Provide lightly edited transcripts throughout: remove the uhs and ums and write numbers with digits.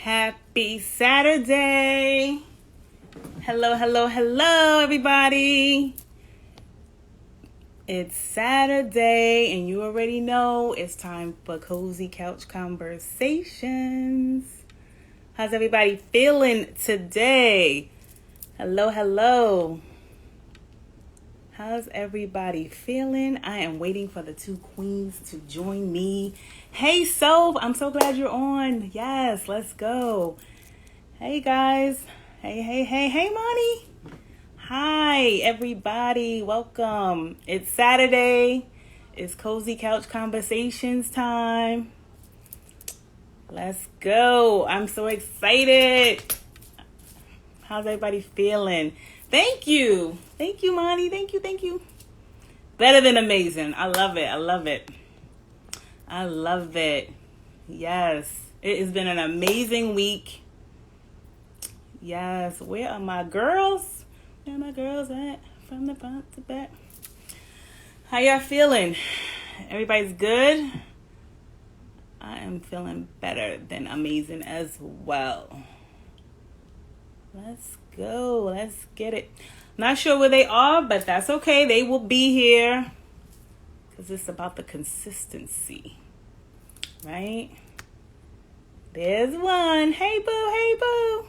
Happy Saturday. Hello, hello, hello, everybody. It's Saturday, and you already know it's time for Cozy Couch Conversations. How's everybody feeling today? Hello, hello. How's everybody feeling? I am waiting for the two queens to join me. Hey, Soph, I'm so glad you're on. Yes, let's go. Hey, guys. Hey, Monty. Hi, everybody. Welcome. It's Saturday. It's Cozy Couch Conversations time. Let's go. I'm so excited. How's everybody feeling? Thank you. Thank you, Monty. Thank you. Better than amazing. I love it. I love it. Yes. It has been an amazing week. Yes. Where are my girls? Where are my girls at? From the front to back. How y'all feeling? Everybody's good? I am feeling better than amazing as well. Let's go. Let's get it. Not sure where they are, but that's okay. They will be here. Because it's about the consistency. Right? There's one. Hey, boo.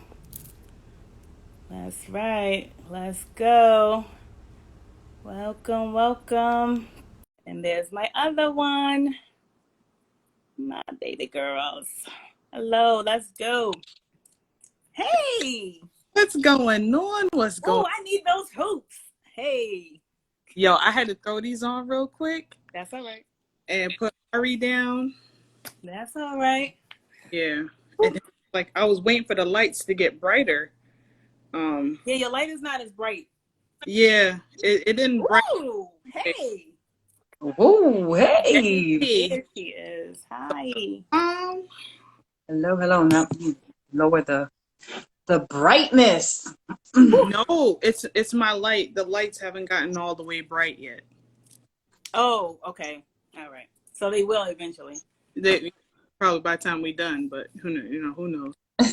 That's right. Let's go. Welcome. And there's my other one. My baby girls. Hello, let's go. Hey. What's going on? Oh, I need those hoops. Hey. Yo, I had to throw these on real quick. That's all right. And put Ari down. That's all right. Yeah. And then, I was waiting for the lights to get brighter. Yeah, your light is not as bright. Yeah, it didn't bright. Ooh, hey. Oh, hey. There she is. Hi. Hello. Now lower the brightness. No, it's my light. The lights haven't gotten all the way bright yet. Oh, okay. All right. So they will eventually. They probably by the time we're done, but who knows? Hey,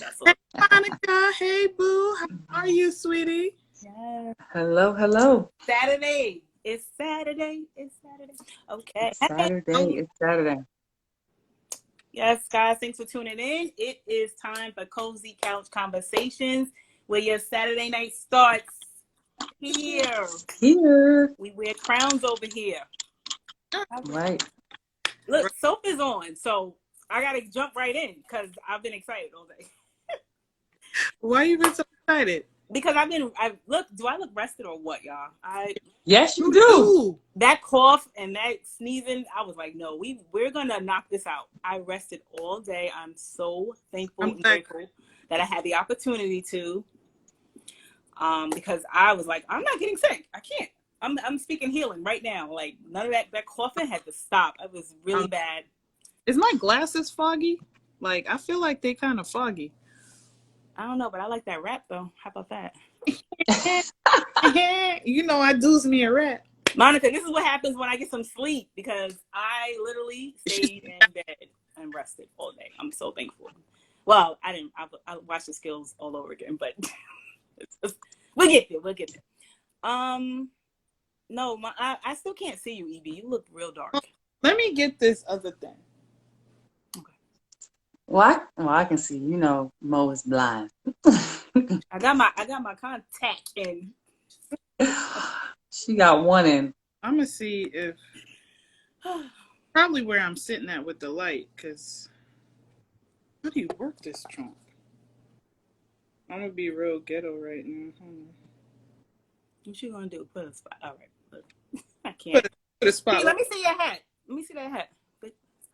Monica. Hey, boo. How are you, sweetie? Yes. Hello. Saturday. It's Saturday. Okay. It's Saturday. Yes, guys, thanks for tuning in. It is time for Cozy Couch Conversations, where your Saturday night starts here. We wear crowns over here. Right. Look, Soap is on, so I got to jump right in because I've been excited all day. Why you been so excited? Because do I look rested or what, y'all? Yes, you do. That cough and that sneezing, I was like, no, we're gonna knock this out. I rested all day. I'm so thankful and grateful that I had the opportunity to. Because I was like, I'm not getting sick. I can't. I'm speaking healing right now. Like none of that coughing had to stop. It was really bad. Is my glasses foggy? Like I feel like they kind of foggy. I don't know, but I like that rap though. How about that? You know I do's me a rap. Monica, this is what happens when I get some sleep because I literally stayed in bed and rested all day. I'm so thankful. Well, I didn't. I watched the skills all over again, but we'll get there. No, I still can't see you, Evie. You look real dark. Let me get this other thing. Well, I can see. You know, Mo is blind. I got my contact in. She got one in. I'm gonna see if probably where I'm sitting at with the light, cause how do you work this trunk? I'm gonna be real ghetto right now. What you gonna do? Put a spot. All right, look. I can't. Put a spot. Hey, let me see your hat. Let me see that hat.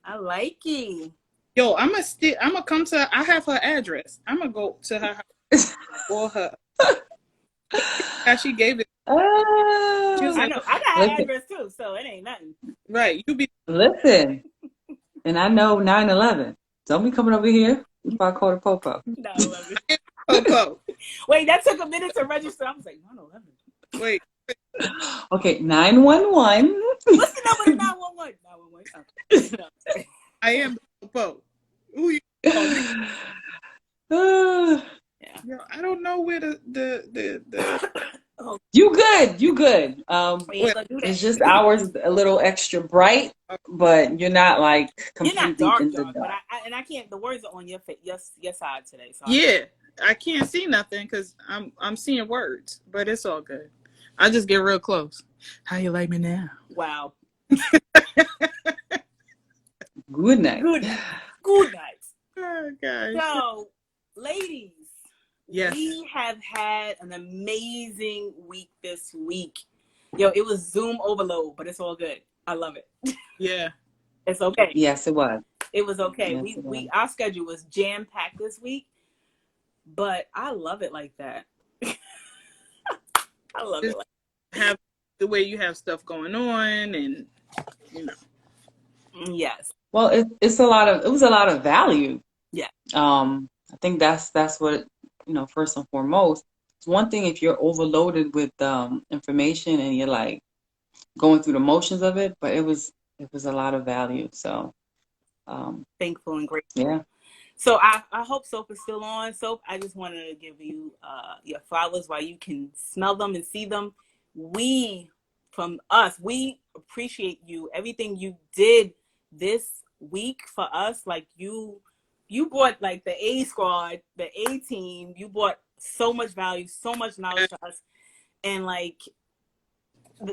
I like it. Yo, I'm gonna come to. I have her address. I'm gonna go to her house or her. How she gave it. I know. I got her address too, so it ain't nothing. Right, you be. Listen, and I know 9/11. Don't be coming over here if I call the popo. 9/11. Popo. Wait, that took a minute to register. I was like 9/11. Wait. Okay, 911. What's the number? 911. 911. I am the Popo. Who you? Uh, Yeah. Yo, I don't know where the Oh, you good. You good. we ain't what gonna do It's that. just ours is a little extra bright, but you're not like You're not completely dark, in the dark, but dark. I can't. The words are on your face, your side today, so I can't. yeah. I can't see nothing because I'm seeing words, but it's all good. I just get real close. How you like me now? Wow. Good night. Good night. Good night. Oh gosh. So, ladies, Yes. we have had an amazing week this week. Yo, it was Zoom overload, but it's all good. I love it. Yeah. It's okay. Yes, it was. It was okay. Yes, it was. We our schedule was jam packed this week, but I love it like that. I love it Just like have the way you have stuff going on, and you know. yes. Well, it's a lot of it was a lot of value. Yeah. I think that's what first and foremost. It's one thing if you're overloaded with information and you're like going through the motions of it, but it was a lot of value. So Thankful and grateful. yeah. So I hope Soap is still on. Soap, I just wanted to give you your flowers while you can smell them and see them. We appreciate you. Everything you did this week for us, like you brought like the A squad, the A team. You brought so much value, so much knowledge to us, and like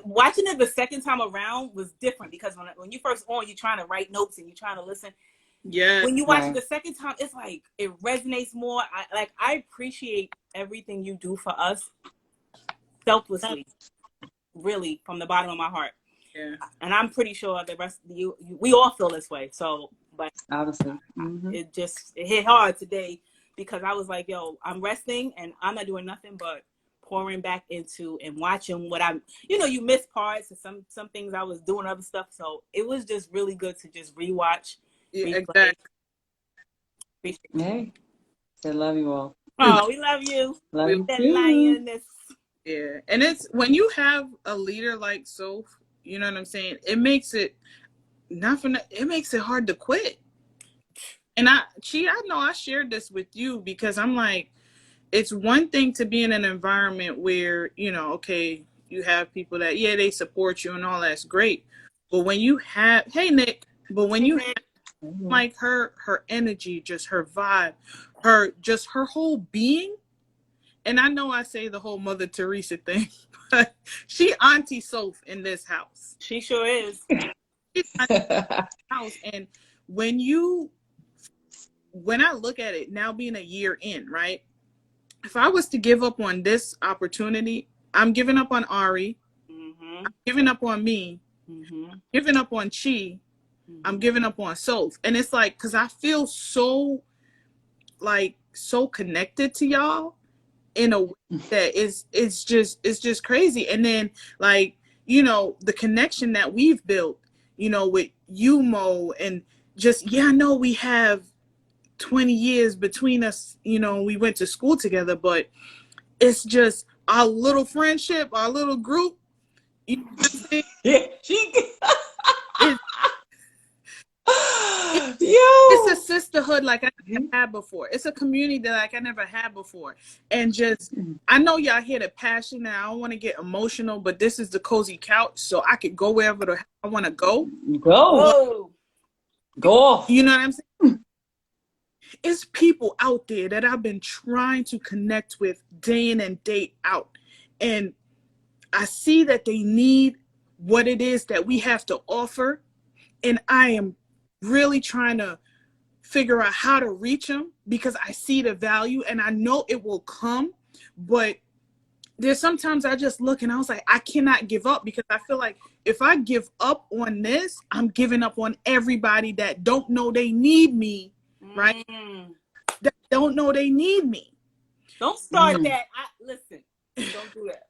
watching it the second time around was different because when you first on, you're trying to write notes and you're trying to listen. Yeah. When you watch it Right. the second time, it's like it resonates more. I appreciate everything you do for us selflessly, really, from the bottom of my heart. Yeah. And I'm pretty sure the rest of you, we all feel this way. So, but Obviously. Mm-hmm. it hit hard today because I was like, yo, I'm resting and I'm not doing nothing but pouring back into and watching what I'm, you miss parts and some things I was doing other stuff. So it was just really good to just rewatch, Yeah. replay. Exactly. Hey, I love you all. Oh, we love you. Love We, you The too. lioness. yeah. And it's when you have a leader like Soph, you know what I'm saying? It makes it it makes it hard to quit. And I know I shared this with you because I'm like, it's one thing to be in an environment where, okay, you have people that, yeah, they support you and all that's great. But when you have, hey, Nick, but when you have like her energy, just her vibe, just her whole being, and I know I say the whole Mother Teresa thing, but she Auntie Soph in this house. She sure is. She's Auntie house. And when I look at it now being a year in, right? If I was to give up on this opportunity, I'm giving up on Ari. Mm-hmm. I'm giving up on me. Mm-hmm. Giving up on Chi. I'm giving up on Soph. And it's like, because I feel so connected to y'all in a way that it's just crazy. And then like, the connection that we've built, with you, Mo, and just, yeah, I know we have 20 years between us, we went to school together, but it's just our little friendship, our little group. You know what I'm saying? Yeah, she. It, it's a Yo. sisterhood like I never had before. It's a community like I never had before. And just, I know y'all hear the passion and I don't want to get emotional, but this is the cozy couch, so I could go wherever the hell I want to go. Go. Whoa. Go off. You know what I'm saying? It's people out there that I've been trying to connect with day in and day out. And I see that they need what it is that we have to offer. And I am really trying to figure out how to reach them because I see the value and I know it will come. But there's sometimes I just look and I was like, I cannot give up because I feel like if I give up on this, I'm giving up on everybody that don't know they need me, right? That don't know they need me. Don't start that. Listen, don't do that.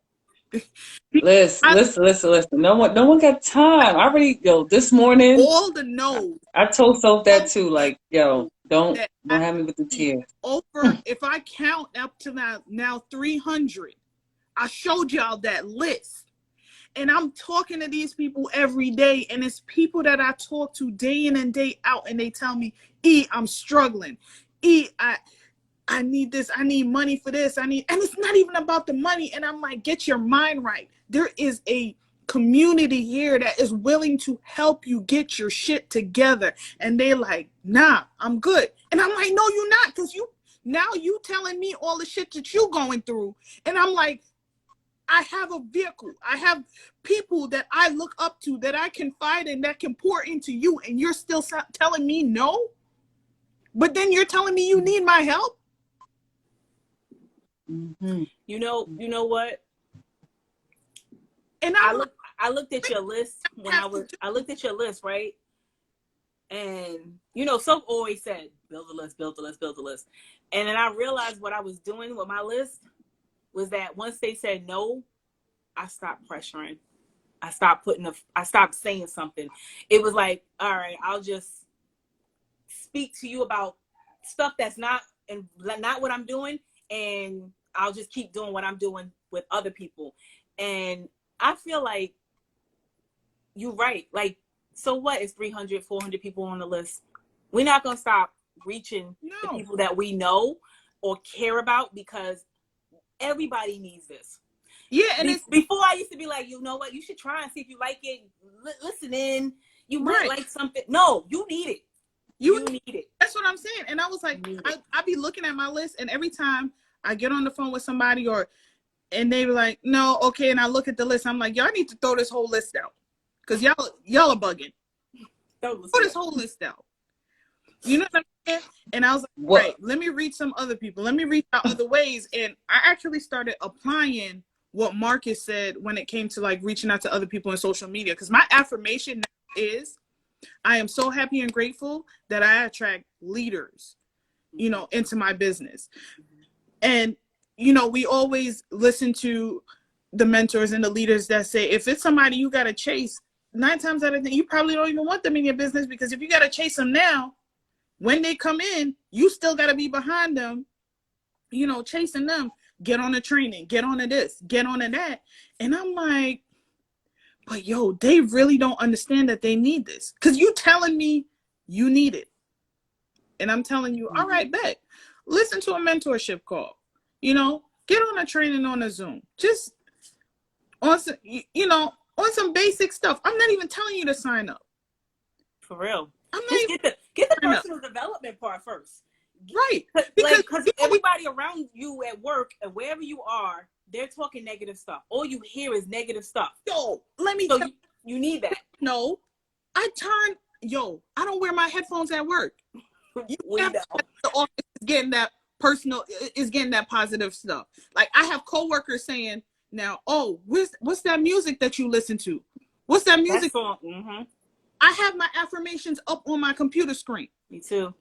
Listen. No one got time. I already this morning. All the no's. I told Soph that too. Like, yo, don't That have me with the tears. over. If I count up to now 300, I showed y'all that list. And I'm talking to these people every day, and it's people that I talk to day in and day out, and they tell me, I'm struggling. I need this. I need money for this. And it's not even about the money. And I'm like, get your mind right. There is a community here that is willing to help you get your shit together. And they like, nah, I'm good. And I'm like, no, you're not. Because now you telling me all the shit that you going through. And I'm like, I have a vehicle. I have people that I look up to, that I confide in, that can pour into you. And you're still telling me no? But then you're telling me you need my help? Mm-hmm. You know what? And I looked at your list when I looked at your list, right? And Soap always said, build a list, build a list, build a list. And then I realized what I was doing with my list was that once they said no, I stopped pressuring. I stopped saying something. It was like, all right, I'll just speak to you about stuff that's not what I'm doing, and I'll just keep doing what I'm doing with other people. And I feel like you're right. Like, so what is 300, 400 people on the list? We're not going to stop reaching the people that we know or care about, because everybody needs this. Yeah, and before I used to be like, you know what, you should try and see if you like it. Listen in. You might like something. No, you need it. You need it. That's what I'm saying. And I was like, I be looking at my list, and every time I get on the phone with somebody and they were like, no, okay, and I look at the list, I'm like, y'all need to throw this whole list out. Because y'all are bugging. Throw this whole list out. You know what I'm saying? And I was like, right, let me reach some other people. Let me reach out other ways. And I actually started applying what Marcus said when it came to like reaching out to other people in social media. Because my affirmation now is, I am so happy and grateful that I attract leaders, into my business. And, we always listen to the mentors and the leaders that say, if it's somebody you got to chase, 9 times out of 10, you probably don't even want them in your business, because if you got to chase them now, when they come in, you still got to be behind them, chasing them. Get on the training, get on to this, get on to that. And I'm like, but yo, they really don't understand that they need this. Because you telling me you need it. And I'm telling you, all right, bet. Listen to a mentorship call. Get on a training on a Zoom. Just on some, on some basic stuff. I'm not even telling you to sign up. For real. Just get the personal development part first. Right. Because everybody around you at work and wherever you are, they're talking negative stuff. All you hear is negative stuff. Yo, let me tell you. You need that. No. I don't wear my headphones at work. You have the office is getting that personal, is getting that positive stuff. Like, I have coworkers saying now, oh, what's that music that you listen to? What's that music? Mm-hmm. I have my affirmations up on my computer screen. Me too.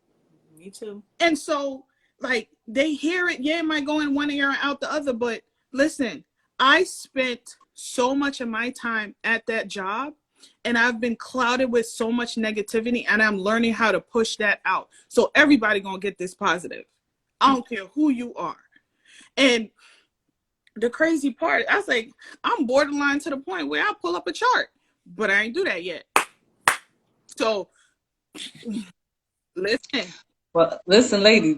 And so, like, they hear it. Yeah, it might go in one ear and out the other. But listen, I spent so much of my time at that job, and I've been clouded with so much negativity, and I'm learning how to push that out. So everybody gonna get this positive. I don't care who you are. And the crazy part, I was like, I'm borderline to the point where I pull up a chart, but I ain't do that yet. So listen. Well, listen, ladies.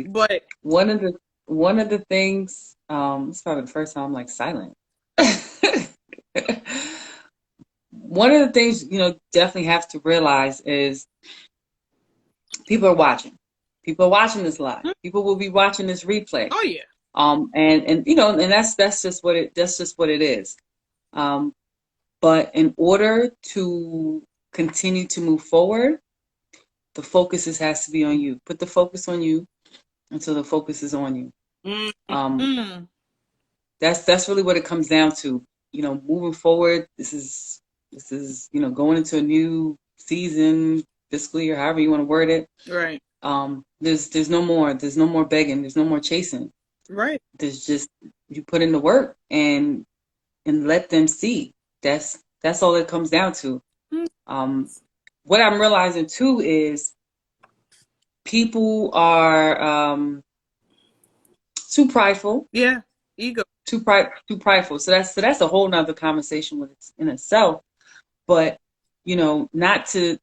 But one of the things, it's probably the first time I'm like silent. One of the things, definitely have to realize is people are watching. People are watching this live. People will be watching this replay. Oh yeah. And that's just what it is. But in order to continue to move forward, the focus has to be on you. Put the focus on you until the focus is on you. Mm-hmm. That's really what it comes down to. Moving forward, this is going into a new season, fiscal year, however you want to word it. Right. There's no more begging, there's no more chasing. Right. There's just, you put in the work and let them see. That's all it comes down to. What I'm realizing too is people are too prideful. Yeah, ego. Too prideful. So that's a whole nother conversation in itself. But not to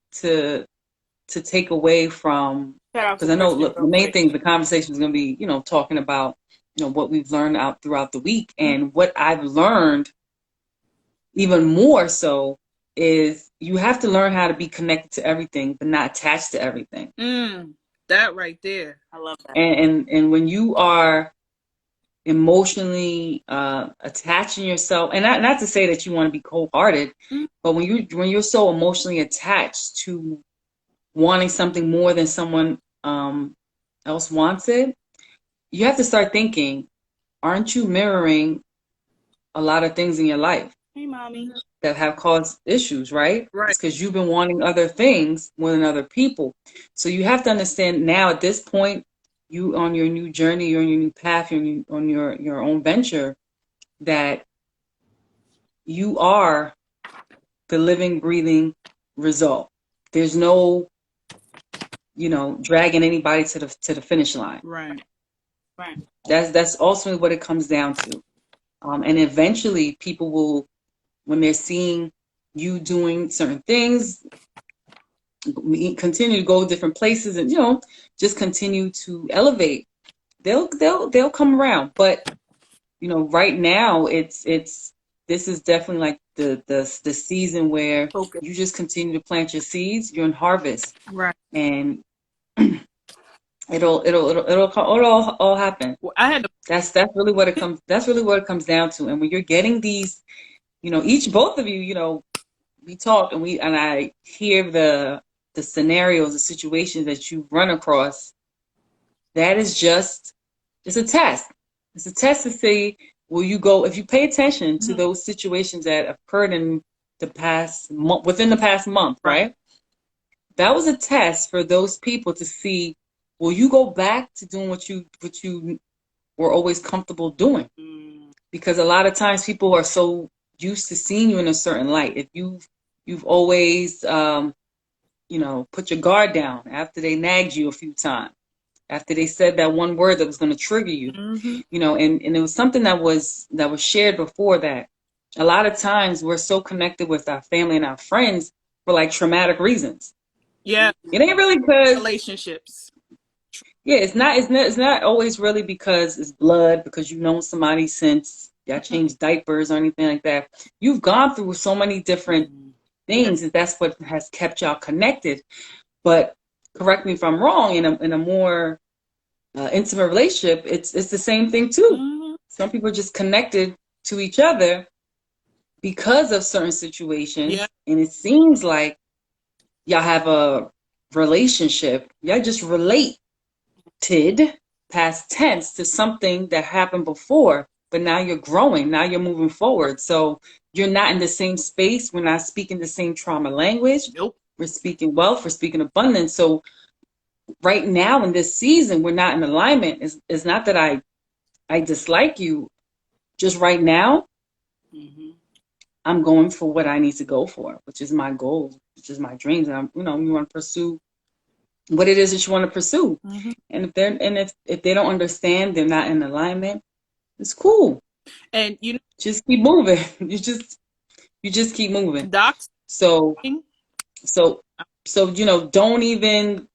to take away from, because I know the main thing, the conversation is going to be, talking about, what we've learned out throughout the week. And what I've learned even more so is you have to learn how to be connected to everything, but not attached to everything. That right there. I love that. And when you are emotionally attaching yourself, and not to say that you want to be cold-hearted, but when you're so emotionally attached to wanting something more than someone else wants it, you have to start thinking, aren't you mirroring a lot of things in your life? Hey, mommy. That have caused issues, right? Right. It's because you've been wanting other things more than other people. So you have to understand now at this point, you on your new journey, you're on your new path, you're on your own venture, that you are the living, breathing result. There's no, dragging anybody to the finish line. Right. That's ultimately what it comes down to. And eventually people will, when they're seeing you doing certain things, continue to go different places and, just continue to elevate, they'll come around. But, right now this is definitely like the season where you just continue to plant your seeds, you're in harvest. Right. And it'll all happen. Well, I had to. That's really what it comes down to. And when you're getting these, both of you, we talk and I hear the scenarios, the situations that you run across. That is it's a test. It's a test to see, will you go, if you pay attention to those situations that occurred in the past month, within the past month, right? That was a test for those people to see, will you go back to doing what you were always comfortable doing? Because a lot of times people are so used to seeing you in a certain light. If you've always, put your guard down after they nagged you a few times, after they said that one word that was going to trigger you, and it was something that was shared before, that a lot of times we're so connected with our family and our friends for like traumatic reasons. Yeah. It ain't really because relationships. Yeah, it's not always really because it's blood, because you've known somebody since y'all changed diapers or anything like that. You've gone through so many different things, and that's what has kept y'all connected. But correct me if I'm wrong, in a more intimate relationship, it's the same thing too. Some people are just connected to each other because of certain situations, and it seems like y'all have a relationship. Y'all just relate past tense to something that happened before, but now you're growing, now you're moving forward. So you're not in the same space. We're not speaking the same trauma language. Nope. We're speaking wealth, we're speaking abundance. So right now in this season, we're not in alignment. It's not that I dislike you. Just right now, I'm going for what I need to go for, which is my goals, which is my dreams. And you want to pursue what it is that you want to pursue. And if they don't understand, they're not in alignment, it's cool. And just keep moving. You just keep moving. Docs. So don't even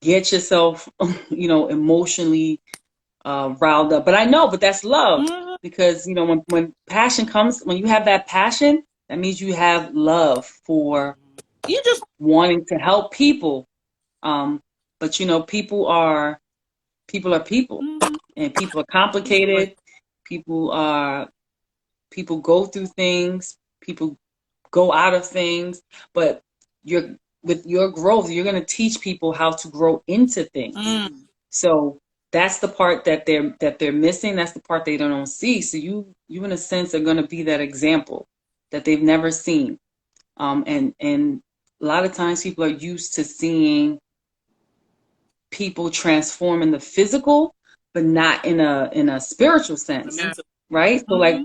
get yourself emotionally riled up. But that's love. Because when passion comes, when you have that passion, that means you have love for wanting to help people. But people are people, and people are complicated. People go through things. People go out of things. But with your growth, you're going to teach people how to grow into things. So that's the part that they're missing. That's the part they don't see. So you in a sense are going to be that example that they've never seen. And a lot of times people are used to seeing people transform in the physical, but not in a spiritual sense, right? So like,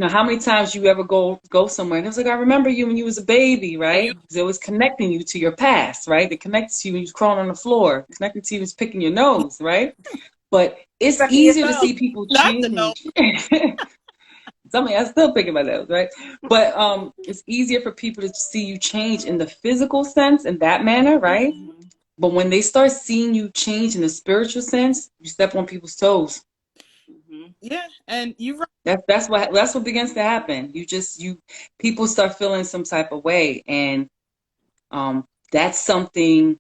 how many times you ever go somewhere and it's like, I remember you when you was a baby, right? Because it was connecting you to your past, right? It connected to you when you was crawling on the floor, connected to you when you was picking your nose, right? But it's easier to see people change. I'm still picking my nose, right? But it's easier for people to see you change in the physical sense in that manner, right? But when they start seeing you change in the spiritual sense, you step on people's toes. Yeah, and you're right. That's what begins to happen. People start feeling some type of way, and that's something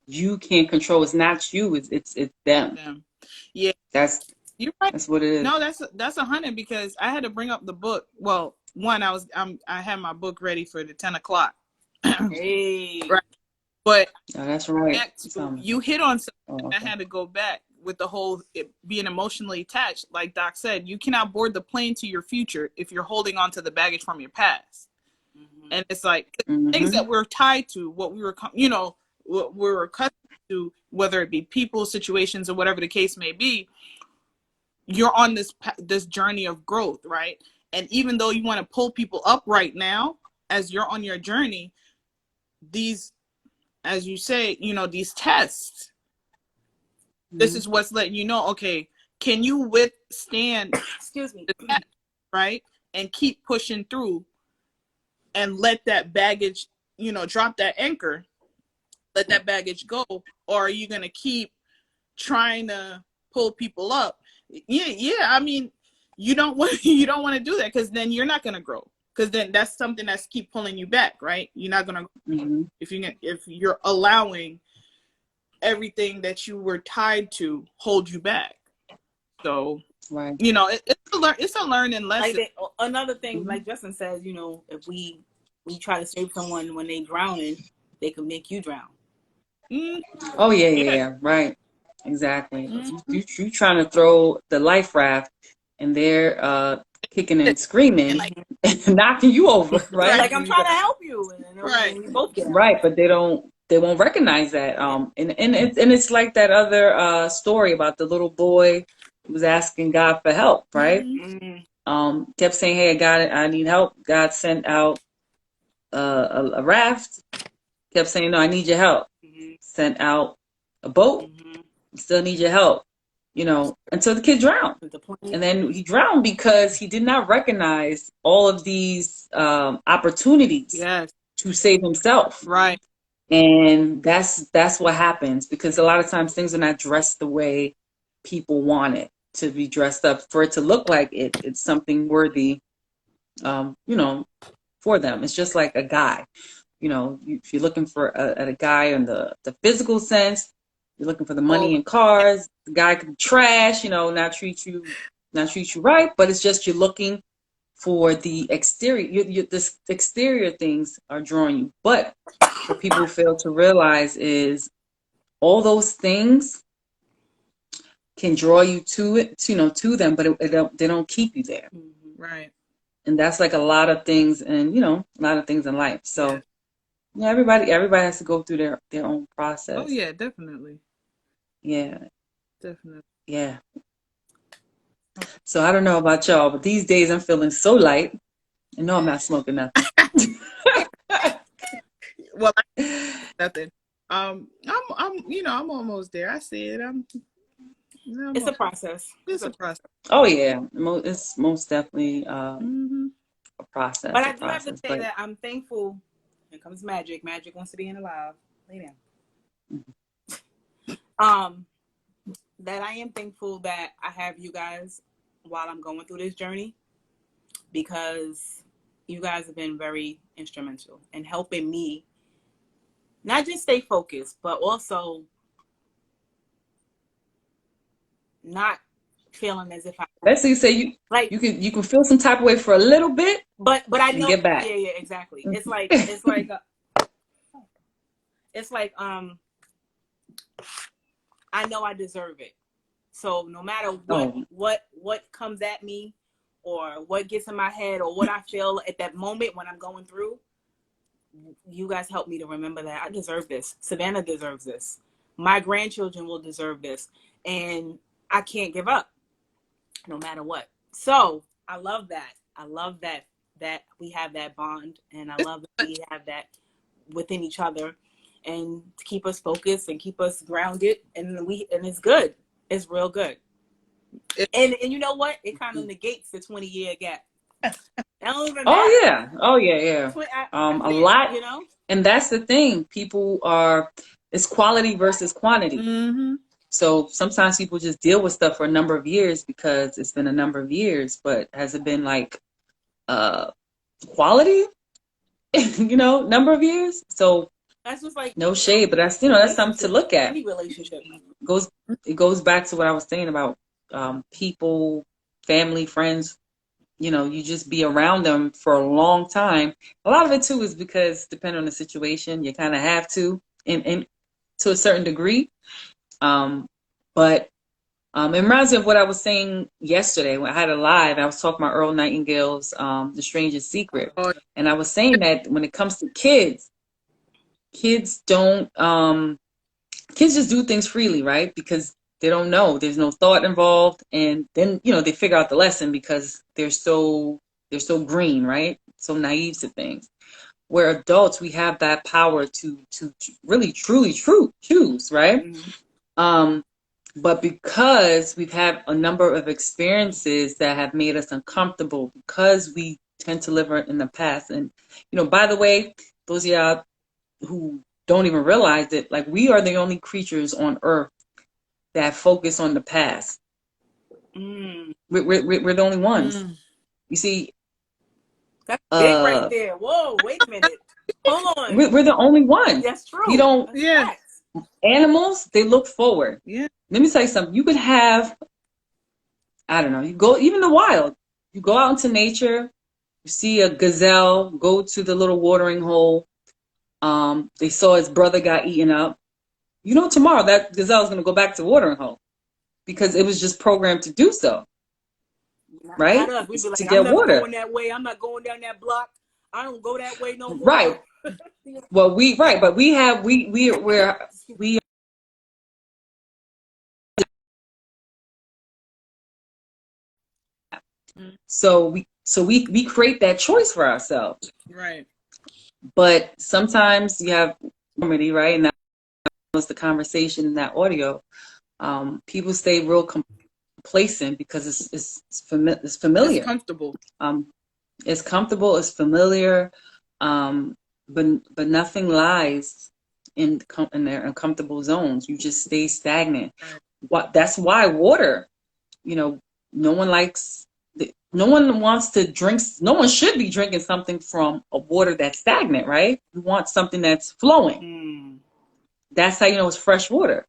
you can't control. It's not you. It's them. Yeah, That's you're right. that's what it is. No, that's 100 because I had to bring up the book. Well, one, I had my book ready for the 10 o'clock. Hey. Right. But Oh, that's right. back to, you hit on something. Okay. I had to go back with the whole being emotionally attached. Like Doc said, you cannot board the plane to your future if you're holding on to the baggage from your past. And it's like things that we're tied to, what we were, what we're accustomed to, whether it be people, situations, or whatever the case may be. You're on this journey of growth, right? And even though you want to pull people up right now, as you're on your journey, these, as you say, these tests, this is what's letting you know, okay, can you withstand Excuse me. the test, right? And keep pushing through and let that baggage, drop that anchor, let that baggage go, or are you going to keep trying to pull people up? Yeah. I mean, you don't want to do that, because then you're not going to grow, because then that's something that's keep pulling you back, right? You're not going to if you're allowing everything that you were tied to hold you back. So Right. it's a learning lesson. Another thing, like Justin says, if we try to save someone when they drowning, they can make you drown. Oh yeah, right, exactly. You trying to throw the life raft, and they're kicking and screaming, and knocking you over, right? Like, I'm trying to help you, and right. we both get out. Right, but they won't recognize that. And it's like that other story about the little boy who was asking God for help, right? Kept saying, "Hey, God, I need help." God sent out a raft. Kept saying, "No, I need your help." Sent out a boat. Still need your help. Until the kid drowned. And then he drowned because he did not recognize all of these opportunities to save himself. Right. And that's what happens, because a lot of times things are not dressed the way people want it to be dressed up, for it to look like it's something worthy, for them. It's just like a guy. If you're looking for a guy in the physical sense, you're looking for the money and cars. The guy could be trash, not treat you right, but it's just you're looking for the exterior. The exterior things are drawing you, but what people fail to realize is all those things can draw you to it, to them, but they don't keep you there. Right. And that's like a lot of things, and a lot of things in life. So yeah, everybody has to go through their own process. Oh yeah, definitely. Yeah. Definitely. Yeah. So I don't know about y'all, but these days I'm feeling so light. And no, I'm not smoking nothing. Well, nothing. I'm almost there. I see it. It's a process. It's a process. Oh yeah, it's most definitely a process. But I do have to say that I'm thankful. Here comes Magic. Magic wants to be in the live. Lay down. That I am thankful that I have you guys while I'm going through this journey, because you guys have been very instrumental in helping me not just stay focused, but also not feeling as if I. Let's say you can feel some type of way for a little bit, but I know, get back. Yeah, exactly. It's like I know I deserve it. So no matter what comes at me, or what gets in my head, or what I feel at that moment when I'm going through, you guys help me to remember that I deserve this. Savannah deserves this. My grandchildren will deserve this. And I can't give up no matter what. So I love that. I love that we have that bond, and I love that we have that within each other, and to keep us focused and keep us grounded, and it's good. It's real good. And you know what? It kind of negates the 20-year gap. Oh yeah. A lot. And that's the thing. People are It's quality versus quantity. Mm-hmm. So sometimes people just deal with stuff for a number of years because it's been a number of years, but has it been like quality? Number of years? So That's just like, no shade, but that's something to look at. Any relationship. It goes back to what I was saying about people, family, friends. You just be around them for a long time. A lot of it too is because depending on the situation, you kind of have to, in to a certain degree. But it reminds me of what I was saying yesterday when I had a live. I was talking about Earl Nightingale's "The Strangest Secret," Oh, and I was saying that when it comes to kids don't kids just do things freely, right? Because they don't know. There's no thought involved, and then they figure out the lesson because they're so green, right? So naive to things. Where adults, we have that power to really truly choose, right? But because we've had a number of experiences that have made us uncomfortable, because we tend to live in the past, and by the way, those of y'all who don't even realize it, like we are the only creatures on Earth that focus on the past. We're the only ones. You see, That's big right there. Whoa, wait a minute. Hold on. we're the only ones. That's true. We don't. That's yeah. facts. Animals, they look forward. Yeah. Let me tell you something. You could have, I don't know, you go even the wild. You go out into nature, you see a gazelle, go to the little watering hole. They saw his brother got eaten up. Tomorrow that gazelle is going to go back to the watering hole because it was just programmed to do so. Right? Not us. We'd be like, to I'm get never water. going that way. I'm not going down that block. I don't go that way no more. Right. Well, but we're so we create that choice for ourselves. Right. But sometimes you have remedy, right? And that was the conversation in that audio. People stay real complacent because it's familiar. It's comfortable. It's comfortable. It's familiar. But nothing lies in their uncomfortable zones. You just stay stagnant. Right. That's why water. No one likes. No one wants to drink. No one should be drinking something from a water that's stagnant, right? You want something that's flowing. That's how you know it's fresh water.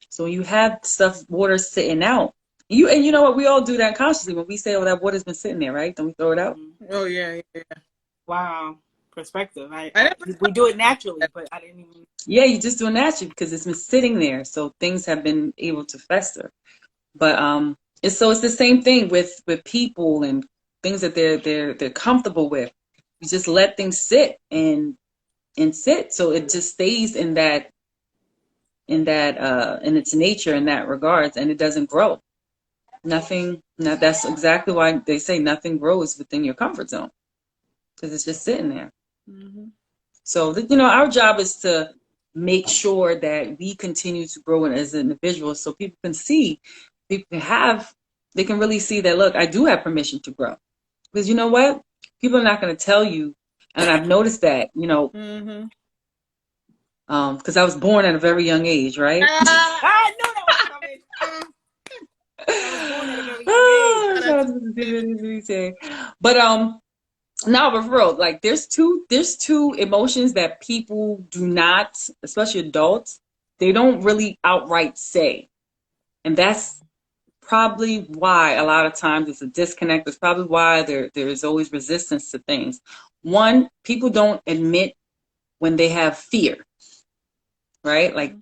So when you have water sitting out, you know what? We all do that consciously when we say, "Oh, that water's been sitting there, right?" Don't we throw it out? Oh yeah. Wow, perspective. We do it naturally, but I didn't even. Yeah, you just do it naturally because it's been sitting there, so things have been able to fester. But it's the same thing with people and things that they're comfortable with. You just let things sit and sit, so it just stays in its nature in that regards, and it doesn't grow. That's exactly why they say nothing grows within your comfort zone because it's just sitting there. So our job is to make sure that we continue to grow as individuals, so people can see, they can really see that, look, I do have permission to grow. Because you know what? People are not going to tell you, and I've noticed that, because I was born at a very young age, right? I knew that was coming. I was born at a very young age. But no, but for real, like there's two emotions that people do not, especially adults, they don't really outright say. And that's probably why a lot of times it's a disconnect. It's probably why there's always resistance to things. One, people don't admit when they have fear, right? Like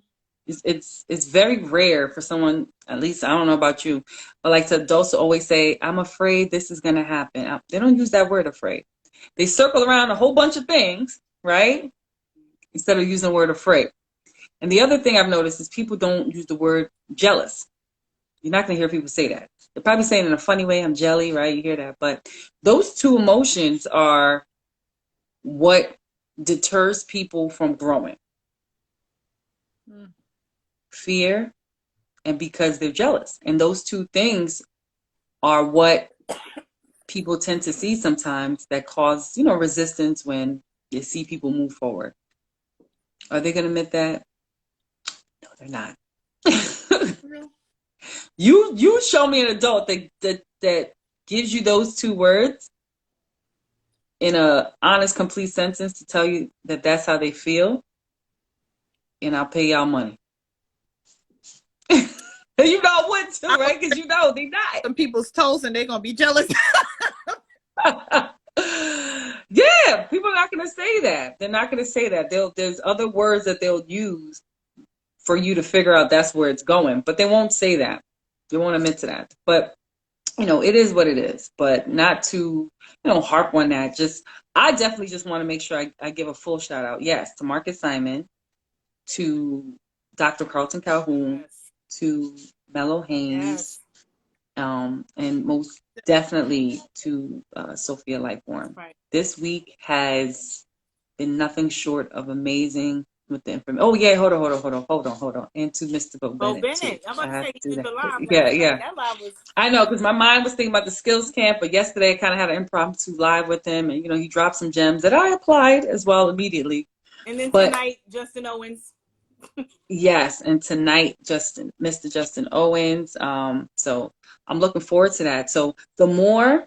it's very rare for someone, at least I don't know about you, but like to adults to always say, I'm afraid this is going to happen. They don't use that word afraid. They circle around a whole bunch of things, right? Instead of using the word afraid. And the other thing I've noticed is people don't use the word jealous. You're not going to hear people say that. They're probably saying in a funny way, I'm jelly, right? You hear that. But those two emotions are what deters people from growing. Fear and because they're jealous. And those two things are what people tend to see sometimes that cause, resistance when they see people move forward. Are they going to admit that? No, they're not. Real? You show me an adult that gives you those two words in a honest, complete sentence to tell you that that's how they feel, and I'll pay y'all money. You know I would too, I'm right? Because you know they not. some people's toes and they're gonna be jealous. Yeah, people are not going to say that. They're not going to say that. There's other words that they'll use for you to figure out that's where it's going, but they won't say that. They won't admit to that. But it is what it is. But not to harp on that. I definitely just want to make sure I give a full shout out. Yes, to Marcus Simon, to Dr. Carlton Calhoun, Yes. to Mello Haynes. Yes. And most definitely to Sophia Lightborn. Right. This week has been nothing short of amazing with the information. Oh yeah, hold on. And to Mr. Bo Bo Bennett too. Bennett. I'm about to say he did the live. Yeah. That live was. I know, because my mind was thinking about the skills camp, but yesterday I kind of had an impromptu live with him, and he dropped some gems that I applied as well immediately. And then tonight, Justin Owens. Yes, and tonight, Mr. Justin Owens. So I'm looking forward to that. So the more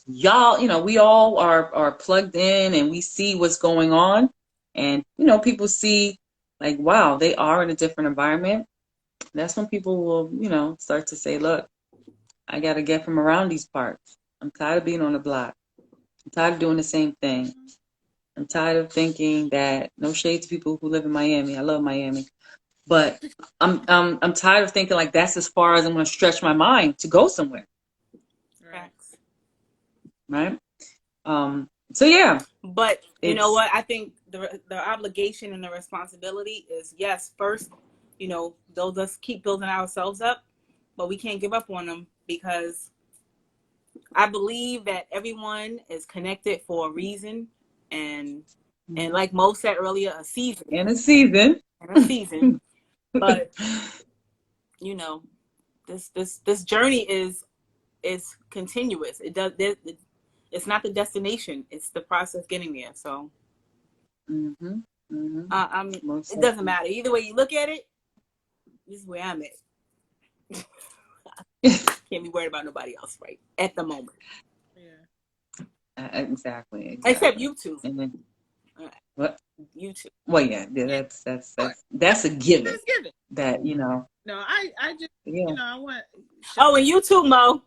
y'all, we all are plugged in and we see what's going on, and people see like, wow, they are in a different environment. That's when people will, start to say, look, I got to get from around these parts. I'm tired of being on the block. I'm tired of doing the same thing. I'm tired of thinking that, no shade to people who live in Miami. I love Miami. But I'm tired of thinking like that's as far as I'm going to stretch my mind to go somewhere. Facts. Right? So yeah. But you know what? I think the obligation and the responsibility is, yes, first, they'll just keep building ourselves up, but we can't give up on them, because I believe that everyone is connected for a reason, and like Mo said earlier, a season. And a season. But this journey is continuous. It's not the destination, it's the process getting there. So it doesn't matter either way you look at it. This is where I'm at. Can't be worried about nobody else right at the moment. Yeah. Exactly. Except you two. What? You two. Well, yeah, that's a given. That's a given. That No, I just I want. Oh, and you too, Mo.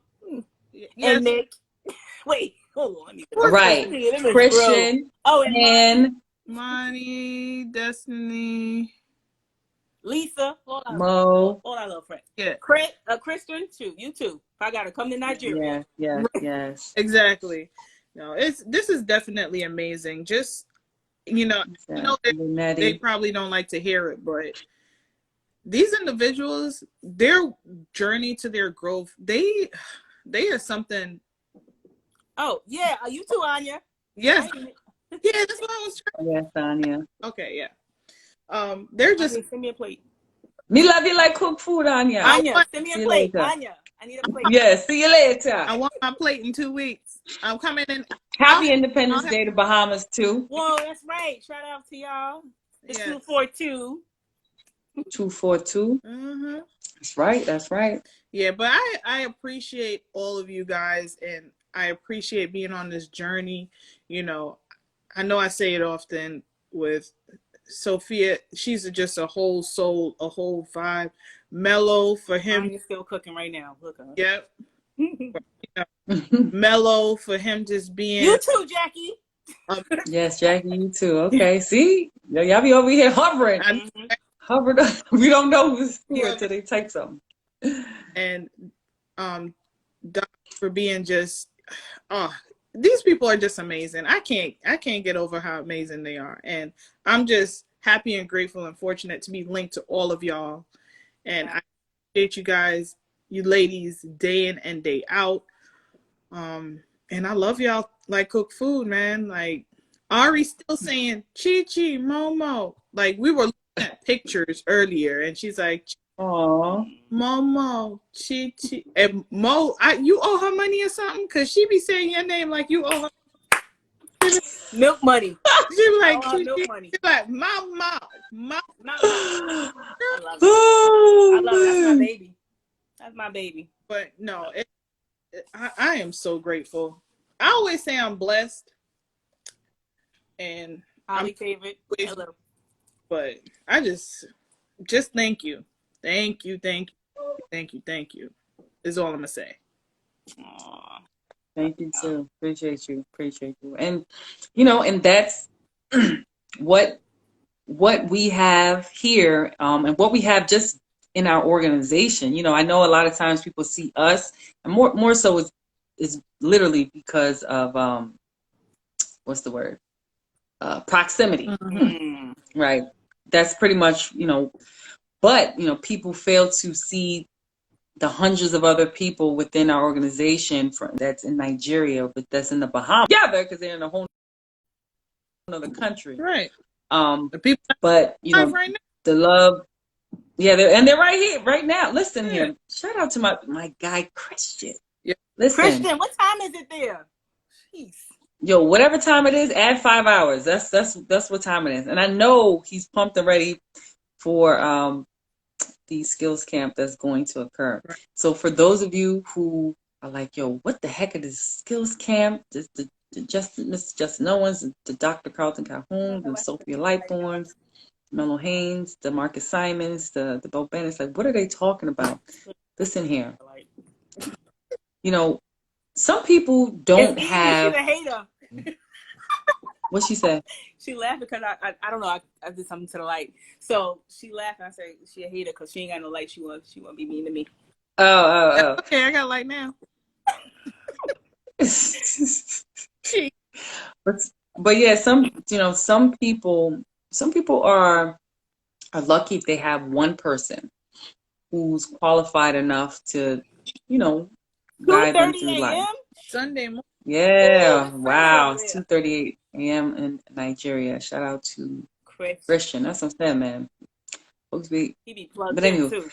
Yes. And Nick. Wait, hold on. Right. Christian. Oh, and Money, Destiny, Lisa. Mo. Hold on, little friend. Yeah. Christian too. You too. If I gotta come to Nigeria. Yes. Exactly. No, this is definitely amazing. Just they probably don't like to hear it, but these individuals, their journey to their growth, they are something. Oh yeah, you too, Anya. Yes. Yeah, that's what I was trying. Yes, Anya. Okay, yeah. They're just. Send me a plate. Me love you like cook food, Anya. Send me a plate. Later. Anya, I need a plate. Yes, see you later. I want my plate in 2 weeks. I'm coming in. Happy Independence Day to Bahamas too. Whoa, that's right. Shout out to y'all. The 242. 242. Mm-hmm. That's right. Yeah, but I appreciate all of you guys, and I appreciate being on this journey. I know I say it often with Sophia. She's just a whole soul, a whole vibe. Mellow for him. You're still cooking right now. Look at her. Yep. Mellow for him just being. You too, Jackie. Yes, Jackie, you too. Okay, see? Y'all be over here hovering. Hovering. We don't know who's here until they type something. And Doc for being just, these people are just amazing. I can't get over how amazing they are. And I'm just happy and grateful and fortunate to be linked to all of y'all. And I appreciate you guys, you ladies, day in and day out. And I love y'all like cook food, man. Like Ari's still saying Chi Chi Momo. Like we were looking at pictures earlier, and she's like, "Aww, Momo, Chi Chi." And Mo, you owe her money or something? Cause she be saying your name like you owe her. Milk money. She I like, don't have milk money. she like, mom. Not mom. I love it. Oh, I love it. That's my man. baby. That's my baby. But no, I am so grateful. I always say I'm blessed, and I'm Highly favorite. always, Hello. but I just thank you, thank you, is all I'm gonna say. Aw. Thank you too. Appreciate you. Appreciate you. And and that's what we have here, and what we have just in our organization. I know a lot of times people see us, and more so is literally because of what's the word? Proximity, Mm. right? That's pretty much but people fail to see the hundreds of other people within our organization that's in Nigeria, but that's in the Bahamas together because they're in a whole other country. Right. The people but right now. the love, yeah, they're right here, right now. Listen here. Shout out to my guy Christian. Yeah. Listen, Christian, what time is it there? Jeez. Yo, whatever time it is, add 5 hours. That's what time it is. And I know he's pumped and ready for the skills camp that's going to occur. Right. So for those of you who are like, yo, what the heck is this skills camp? The Mr. Justin Owens, the Dr. Carlton Calhoun, the Sophia Lightthorns, Melo Haynes, the Marcus Simons, the Bo Bennett's, like, what are they talking about? Listen here. Some people don't have. She's a hater. What she said? She laughed because I don't know. I did something to the light. So she laughed and I said she a hater because she ain't got no light. She want to be mean to me. Oh. Okay, I got light now. but yeah, some people are lucky if they have one person who's qualified enough to guide them through life. Sunday morning. Yeah. Wow. It's 2:38 a.m. in Nigeria. Shout out to Christian. That's what I'm saying, man. Folks he be plugged in too.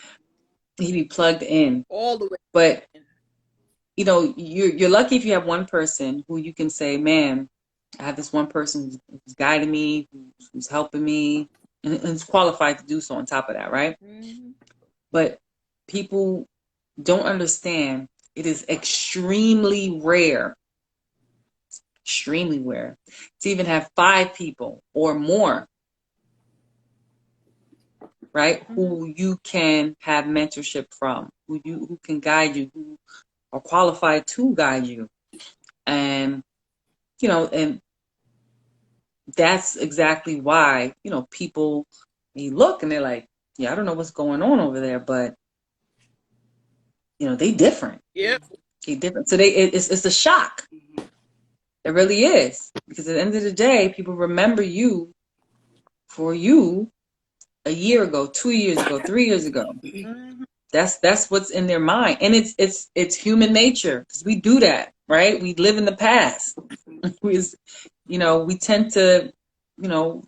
He be plugged in all the way. But you're lucky if you have one person who you can say, man, I have this one person who's guiding me, who's helping me, and is qualified to do so on top of that, right? Mm-hmm. But people don't understand it is extremely rare to even have 5 people or more, right? Mm-hmm. Who you can have mentorship from, who can guide you, who are qualified to guide you. And and that's exactly why people, they look and they're like, yeah, I don't know what's going on over there, but they different. Yep. They different. So it's a shock. It really is, because at the end of the day, people remember you for you a year ago, 2 years ago, 3 years ago. Mm-hmm. That's what's in their mind, and it's human nature, because we do that, right? We live in the past. We tend to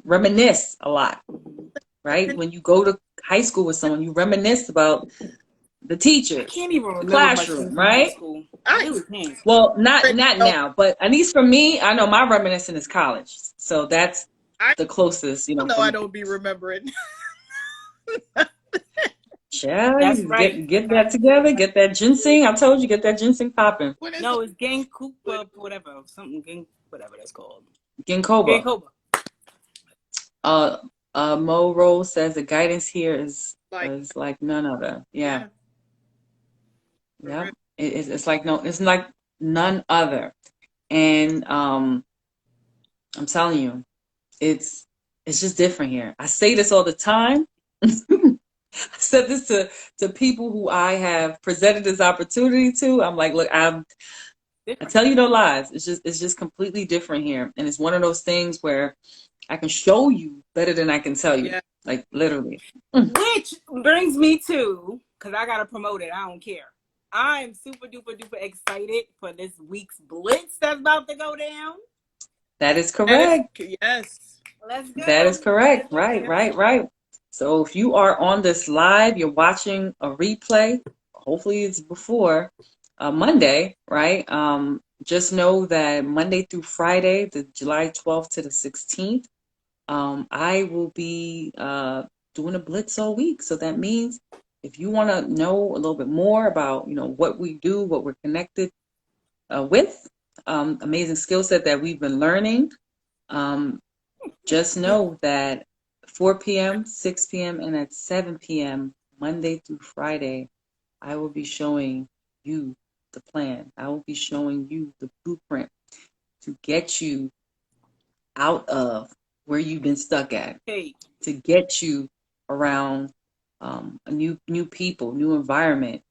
reminisce a lot, right? When you go to high school with someone, you reminisce about the teacher, I can't even remember the classroom, right? I really can't. Well, not now, but at least for me, I know my reminiscing is college, so that's the closest. No, I don't be remembering. Yeah, that's right. Get that together. Get that ginseng. I told you, get that ginseng popping. No, it's Ginkgo, whatever, something, whatever that's called. Ginkgo. Mo Rose says the guidance here is like none other. Yeah. Yep. It's like none other. And I'm telling you, it's just different here. I say this all the time. I said this to people who I have presented this opportunity to. I'm like, look, I tell you no lies. It's just completely different here. And it's one of those things where I can show you better than I can tell you. Yeah. Like, literally. Which brings me to, because I got to promote it. I don't care. I'm super duper duper excited for this week's Blitz that's about to go down. That is correct. Yes. Let's go. That is correct. Right. So if you are on this live, you're watching a replay, hopefully it's before, Monday, right? Just know that Monday through Friday, the July 12th to the 16th, I will be doing a blitz all week. So that means if you want to know a little bit more about, what we do, what we're connected with, amazing skill set that we've been learning, just know that 4 p.m., 6 p.m., and at 7 p.m., Monday through Friday, I will be showing you the plan. I will be showing you the blueprint to get you out of where you've been stuck at, Hey, to get you around a new people, new environment,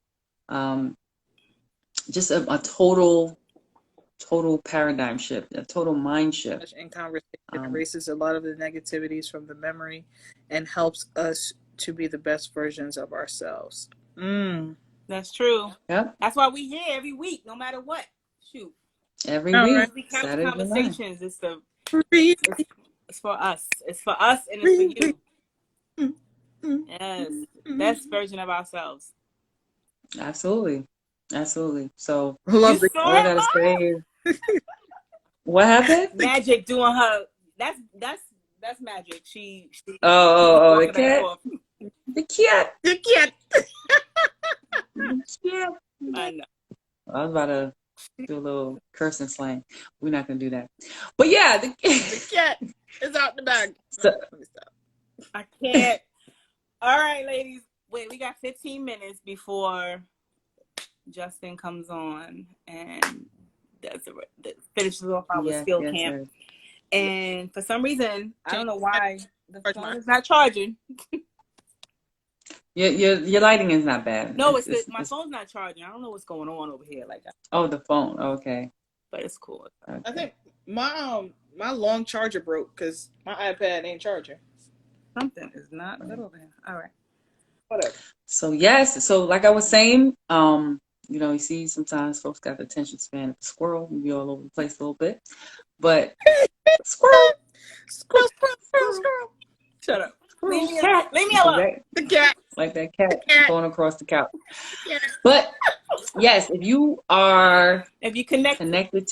just a total paradigm shift, a total mind shift. In conversation erases a lot of the negativities from the memory and helps us to be the best versions of ourselves. that's true. Yep. That's why we here every week, no matter what. Shoot. Every All week, right. We couch Saturday night. conversations. It's for us. It's for us and it's for you. Yes. Best version of ourselves. Absolutely. So You Lovely. saw all I her, gotta Mom? say is, what happened? Magic doing her. That's Magic. She Oh, the walking back and cat. forth. The cat. The cat. The cat. I know. I was about to do a little cursing slang. We're not gonna do that. But yeah, The cat is out the bag. So, Let me stop. I can't. All right, ladies. Wait, we got 15 minutes before Justin comes on and finishes off our yes, skill yes, camp. yes. And for some reason, I don't know why the Charge phone mine. is not charging. Your lighting is not bad. No, my phone's not charging. I don't know what's going on over here. Oh, the phone. Okay. But it's cool. Okay. I think my long charger broke because my iPad ain't charging. Something is not good over here. All right. Whatever. So yes, so like I was saying, you see sometimes folks got the attention span of a squirrel, you be all over the place a little bit. But squirrel, Squirrel. Shut up. squirrel, Leave cat. me alone. The cat. Like that cat cat. going across the couch. Yeah. But yes, if you are If you connected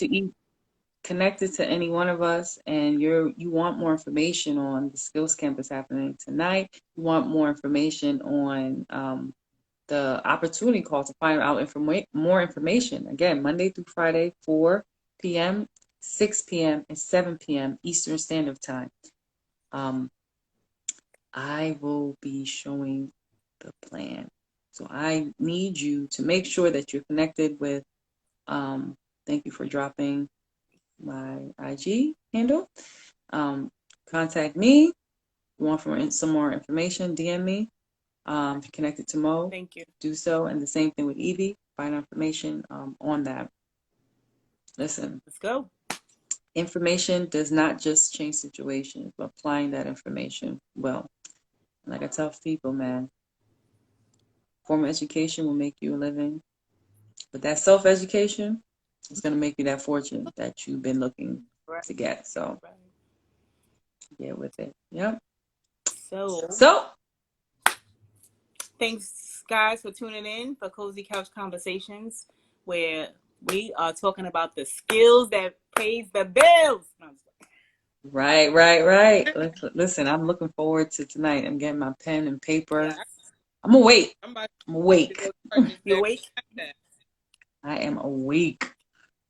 to any one of us and you want more information on the skills campus happening tonight, you want more information on the opportunity call to find out more information, again, Monday through Friday, 4 p.m., 6 p.m., and 7 p.m. Eastern Standard Time. I will be showing the plan. So I need you to make sure that you're connected with, thank you for dropping my IG handle. Contact me. You want some more information, DM me. If you're connected to Mo, Thank you. do so. And the same thing with Evie. Find information on that. Listen. Let's go. Information does not just change situations, but applying that information well. Like I tell people, man, formal education will make you a living, but that self-education is going to make you that fortune that you've been looking to get. So get with it. Yep. So thanks, guys, for tuning in for Cozy Couch Conversations, where we are talking about the skills that pays the bills. Right. Listen, I'm looking forward to tonight. I'm getting my pen and paper. Yes. I'm awake. I'm awake. You awake? I am awake.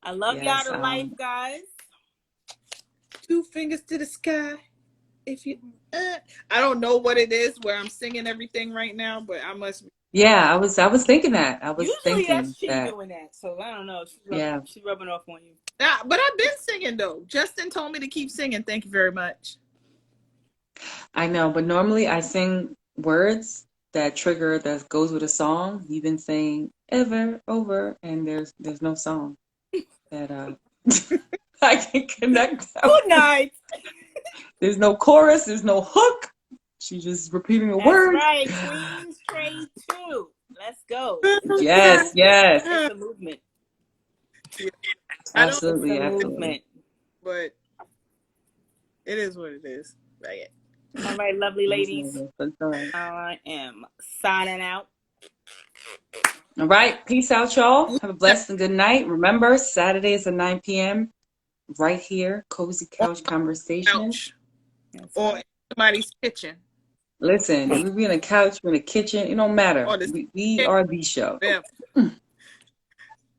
I love y'all to life, guys. 2 fingers to the sky. If you, I don't know what it is where I'm singing everything right now, but I must. Yeah, I was thinking that. Usually that's she doing that, so I don't know. She's rubbing off on you. But I've been singing though. Justin told me to keep singing. Thank you very much. I know, but normally I sing words that goes with a song. You've been saying ever over, and there's no song that I can connect. Good night. There's no chorus. There's no hook. She's just repeating a word. That's right. Queens Trade 2. Let's go. Yes. It's a movement. Absolutely. It's a movement. But it is what it is. Right. All right, lovely ladies. I am signing out. All right. Peace out, y'all. Have a blessed and good night. Remember, Saturdays at 9 p.m. right here, Cozy On Couch the Conversation. couch That's or right. in somebody's kitchen Listen, we be in a couch, we in a kitchen. It don't matter. or the We are the show. whatever.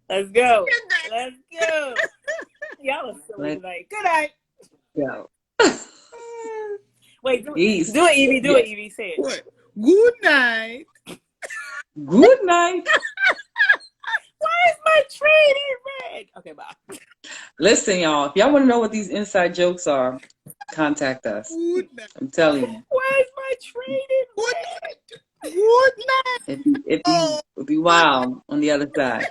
Let's go. Good night. Let's go. Y'all are silly Let's tonight. Good night. go. Wait, do Peace. it, Evie. Do Yeah. it, Evie. Say it. What? Good night. Good night. Why is my train in red? Okay, bye. Listen, y'all, if y'all want to know what these inside jokes are, contact us. Good night. I'm telling you. Why is my train in red? Good night. It'd be wild on the other side.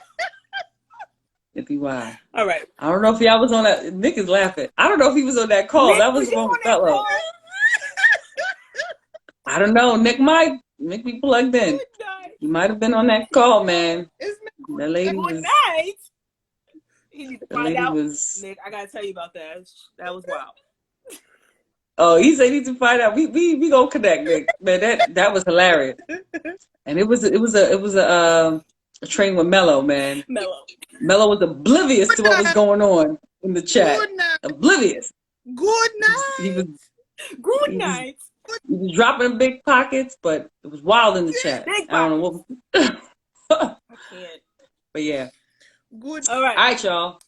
It'd be wild. All right. I don't know if y'all was on that. Nick is laughing. I don't know if he was on that call. Nick, That was you one on that fellow. call? I don't know. Nick be plugged in. Good night. He might have been on that call, man. It's That lady Good was. night. You need to That find lady out. was. Nick, I gotta tell you about that. That was wild. Oh, he said he need to find out. We gonna connect, Nick. Man, that was hilarious. And it was a train with Mello, man. Mellow. Mello was oblivious to what was going on in the chat. good night. Oblivious. Good night. He was Good he was night. he was dropping big pockets, but it was wild in the chat. Big I don't know what. I can't. But yeah. Good. All right. All right, y'all.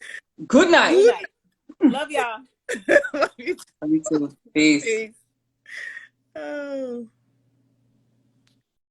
Good night. Good night. Love y'all. Love you Love you too. Peace. too. Oh.